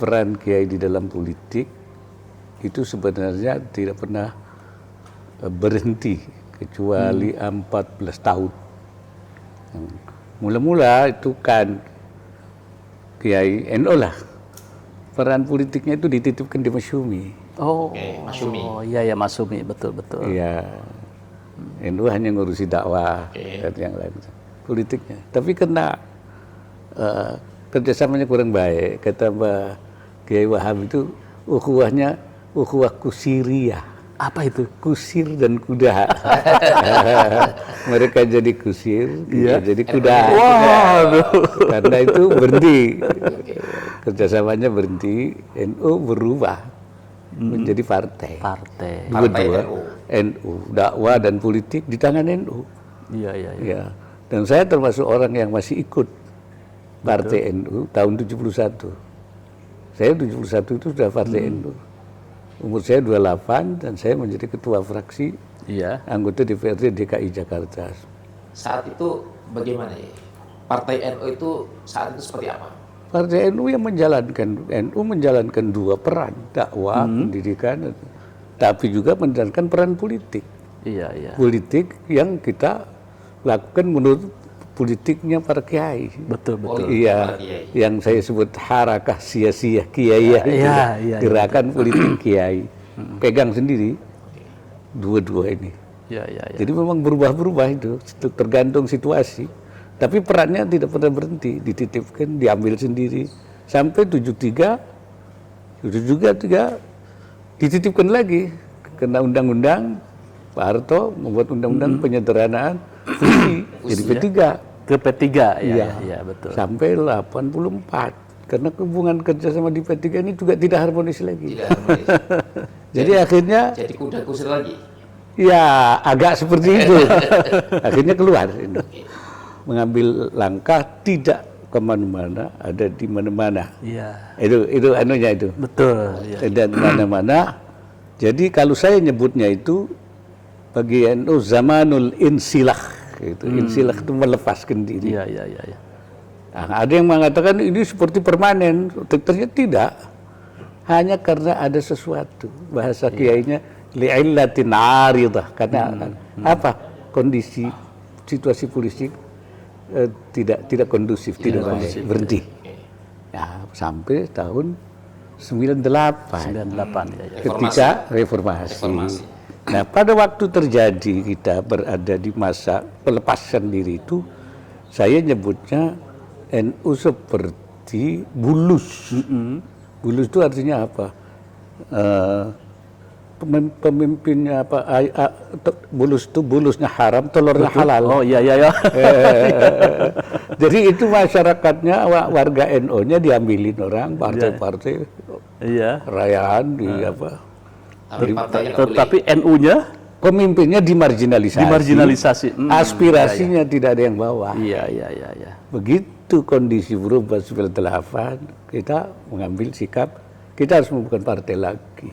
peran kiai di dalam politik itu sebenarnya tidak pernah berhenti kecuali 14 tahun. Mula-mula itu kan Kiai NU lah. Peran politiknya itu dititipkan di Masyumi. Oh, Masyumi. oh iya ya Masyumi, betul. Iya. NU hanya ngurusi dakwah dan yang lain. Politiknya. Tapi kena kerjasamanya kurang baik. Kata Mbak Kiai Wahab itu ukhuwah kusiriyah. Apa itu? Kusir dan kuda. Mereka jadi kusir, kita jadi kuda. Karena itu berhenti. Kerjasamanya berhenti, NU berubah menjadi partai. Dua-dua, NU, dakwah dan politik di tangan NU. Iya. Ya. Dan saya termasuk orang yang masih ikut partai NU tahun 71. Saya 71 itu sudah partai NU. Umur saya 28 dan saya menjadi ketua fraksi anggota DPRD DKI Jakarta. Saat itu bagaimana ya? Partai NU itu saat itu seperti apa? Partai NU yang menjalankan dua peran, dakwah, pendidikan, tapi juga menjalankan peran politik. Iya. Politik yang kita lakukan menurut politiknya para kiai. Betul. Iya, yang saya sebut harakah sia-sia kiai, gerakan politik kiai. Pegang sendiri dua-dua ini. Iya. Jadi memang berubah-berubah itu tergantung situasi. Tapi perannya tidak pernah berhenti, dititipkan, diambil sendiri sampai 73 dititipkan lagi kena undang-undang Pak Harto membuat undang-undang penyederhanaan fungsi jadi P3. Ke P3, iya betul. Sampai 84. Karena hubungan kerja sama di P3 ini juga tidak harmonis lagi. Tidak harmonis. Jadi akhirnya jadi kuda kusir lagi. Ya, agak seperti itu. Akhirnya keluar ini. Mengambil langkah tidak kemana-mana, ada di mana-mana. Iya. Itu anunya itu. Betul. Dan mana-mana. Jadi kalau saya nyebutnya itu bagi NU zamanul insilah. Gitu. Insilah itu melepaskan diri. Iya. Nah, ada yang mengatakan ini seperti permanen, ternyata tidak. Hanya karena ada sesuatu. Bahasa kiainya li'illatin aridah. Karena apa? Kondisi situasi politik tidak kondusif, tidak baik, berhenti. Ya, sampai tahun 98. Ketika reformasi. Nah, pada waktu terjadi kita berada di masa pelepasan diri itu, saya nyebutnya NU seperti bulus. Bulus itu artinya apa? Pemimpinnya apa? Bulus itu bulusnya haram, telurnya halal. Oh iya. Jadi itu masyarakatnya, warga NU-nya diambilin orang, partai-partai, rayaan di apa? Tapi NU-nya pemimpinnya dimarginalisasi. Aspirasinya tidak ada yang bawa. Iya. Begitu kondisi berubah 98, kita mengambil sikap kita harus membuka partai lagi.